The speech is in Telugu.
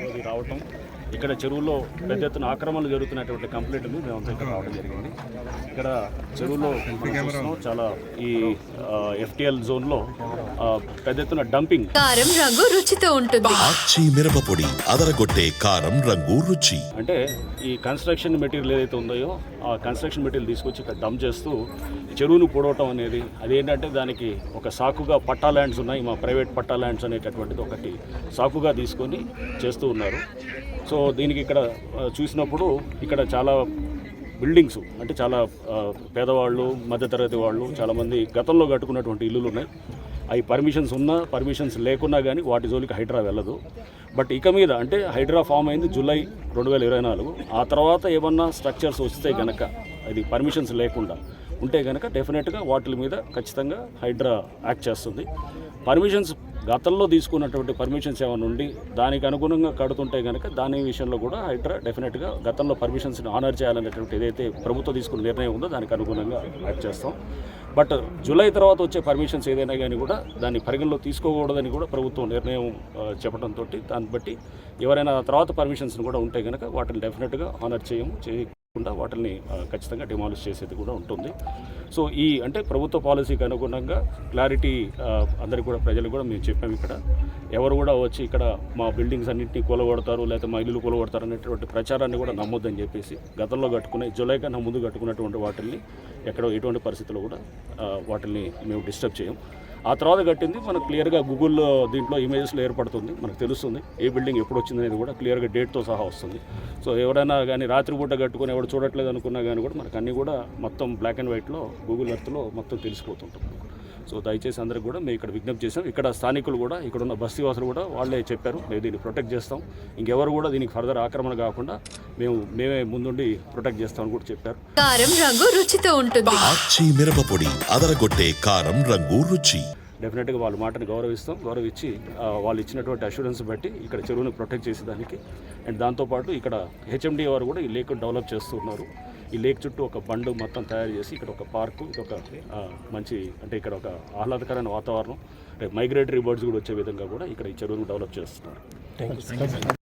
అది రావటం, ఇక్కడ చెరువులో పెద్ద ఎత్తున ఆక్రమణలు జరుగుతున్నటువంటి కంప్లైంట్లు మేమంతా ఇక్కడ రావడం జరిగింది. ఇక్కడ చెరువులో చాలా ఈ FTL జోన్లో పెద్ద ఎత్తున డంపింగ్. కారం రంగు రుచితో ఉంటుంది. ఆచి మిరపపొడి అదరగొట్టే కారం రంగు రుచి. అంటే ఈ కన్స్ట్రక్షన్ మెటీరియల్ ఏదైతే ఉందో ఆ కన్స్ట్రక్షన్ మెటీరియల్ తీసుకొచ్చి ఇక్కడ డంప్ చేస్తూ చెరువును పొడవటం అనేది, అదేంటంటే దానికి ఒక సాకుగా పట్టా ల్యాండ్స్ ఉన్నాయి, మా ప్రైవేట్ పట్టా ల్యాండ్స్ అనేటటువంటిది ఒకటి సాకుగా తీసుకొని చేస్తూ ఉన్నారు. సో దీనికి ఇక్కడ చూసినప్పుడు ఇక్కడ చాలా బిల్డింగ్స్, అంటే చాలా పేదవాళ్ళు, మధ్యతరగతి వాళ్ళు చాలామంది గతంలో కట్టుకున్నటువంటి ఇల్లులు ఉన్నాయి. అవి పర్మిషన్స్ ఉన్నా పర్మిషన్స్ లేకున్నా కానీ వాటి జోలికి హైడ్రా వెళ్ళదు. బట్ ఇక మీద అంటే హైడ్రా ఫామ్ అయింది జూలై 2024. ఆ తర్వాత ఏమన్నా స్ట్రక్చర్స్ వస్తే కనుక, అది పర్మిషన్స్ లేకుండా ఉంటే కనుక డెఫినెట్గా వాటి మీద ఖచ్చితంగా హైడ్రా యాక్ట్ చేస్తుంది. పర్మిషన్స్ గతంలో తీసుకున్నటువంటి పర్మిషన్స్ ఏమైనా ఉండి దానికి అనుగుణంగా కడుతుంటే కనుక దాని విషయంలో కూడా హైడ్రా డెఫినెట్గా గతంలో పర్మిషన్స్ని ఆనర్ చేయాలనేటువంటి ఏదైతే ప్రభుత్వం తీసుకున్న నిర్ణయం ఉందో దానికి అనుగుణంగా యాక్ట్ చేస్తాం. బట్ జూలై తర్వాత వచ్చే పర్మిషన్స్ ఏదైనా కానీ కూడా దాన్ని పరిగణలో తీసుకోకూడదని కూడా ప్రభుత్వం నిర్ణయం చెప్పడంతో దాన్ని బట్టి ఎవరైనా తర్వాత పర్మిషన్స్ కూడా ఉంటే కనుక వాటిని డెఫినెట్గా ఆనర్ చేయకుండా వాటిని ఖచ్చితంగా డిమాలిష్ చేసేది కూడా ఉంటుంది. సో ఈ అంటే ప్రభుత్వ పాలసీకి అనుగుణంగా క్లారిటీ అందరికీ కూడా ప్రజలకు కూడా మేము చెప్పాము. ఇక్కడ ఎవరు కూడా వచ్చి ఇక్కడ మా బిల్డింగ్స్ అన్నింటినీ కూలగొడతారు లేకపోతే మా ఇల్లులు కూలగొడతారు అనేటువంటి ప్రచారాన్ని కూడా నమ్మొద్దని చెప్పేసి గతంలో కట్టుకునే జూలై కన్నా ముందు కట్టుకున్నటువంటి వాటిని ఎక్కడో ఎటువంటి పరిస్థితుల్లో కూడా వాటిని మేము డిస్టర్బ్ చేయం. ఆ తర్వాత కట్టింది మనకు క్లియర్గా గూగుల్ దీంట్లో ఇమేజెస్లో ఏర్పడుతుంది, మనకు తెలుస్తుంది ఏ బిల్డింగ్ ఎప్పుడు వచ్చింది అనేది కూడా క్లియర్గా డేట్తో సహా వస్తుంది. సో ఎవరైనా కానీ రాత్రిపూట కట్టుకుని ఎవరు చూడట్లేదు అనుకున్నా కానీ కూడా మనకు అన్నీ కూడా మొత్తం బ్లాక్ అండ్ వైట్లో గూగుల్ ఎర్త్లో మొత్తం తెలిసిపోతుంటుంది. సో దయచేసి అందరికి కూడా మేము ఇక్కడ విజ్ఞప్తి చేసాం. ఇక్కడ స్థానికులు కూడా, ఇక్కడ ఉన్న బస్తీవాసులు కూడా వాళ్ళే చెప్పారు, మేము దీన్ని ప్రొటెక్ట్ చేస్తాం, ఇంకెవరు కూడా దీనికి ఫర్దర్ ఆక్రమణ కాకుండా మేమే ముందుండి ప్రొటెక్ట్ చేస్తామని కూడా చెప్పారు. కారం రంగు రుచితో ఉంటుంది. ఆచి మిరపపొడి అదరగొట్టే కారం రంగు రుచి. డెఫినెట్గా వాళ్ళ మాటను గౌరవించి వాళ్ళు ఇచ్చినటువంటి అష్యూరెన్స్ బట్టి ఇక్కడ చెరువుని ప్రొటెక్ట్ చేసేదానికి అండ్ దాంతోపాటు ఇక్కడ HMD వారు కూడా ఈ లేక్ డెవలప్ చేస్తున్నారు. ఈ లేక్ చుట్టూ ఒక బండు మొత్తం తయారు చేసి ఇక్కడ ఒక పార్కు, ఒక మంచి అంటే ఇక్కడ ఒక ఆహ్లాదకరమైన వాతావరణం, మైగ్రేటరీ బర్డ్స్ కూడా వచ్చే విధంగా కూడా ఇక్కడ ఈ చెరువును డెవలప్ చేస్తున్నారు.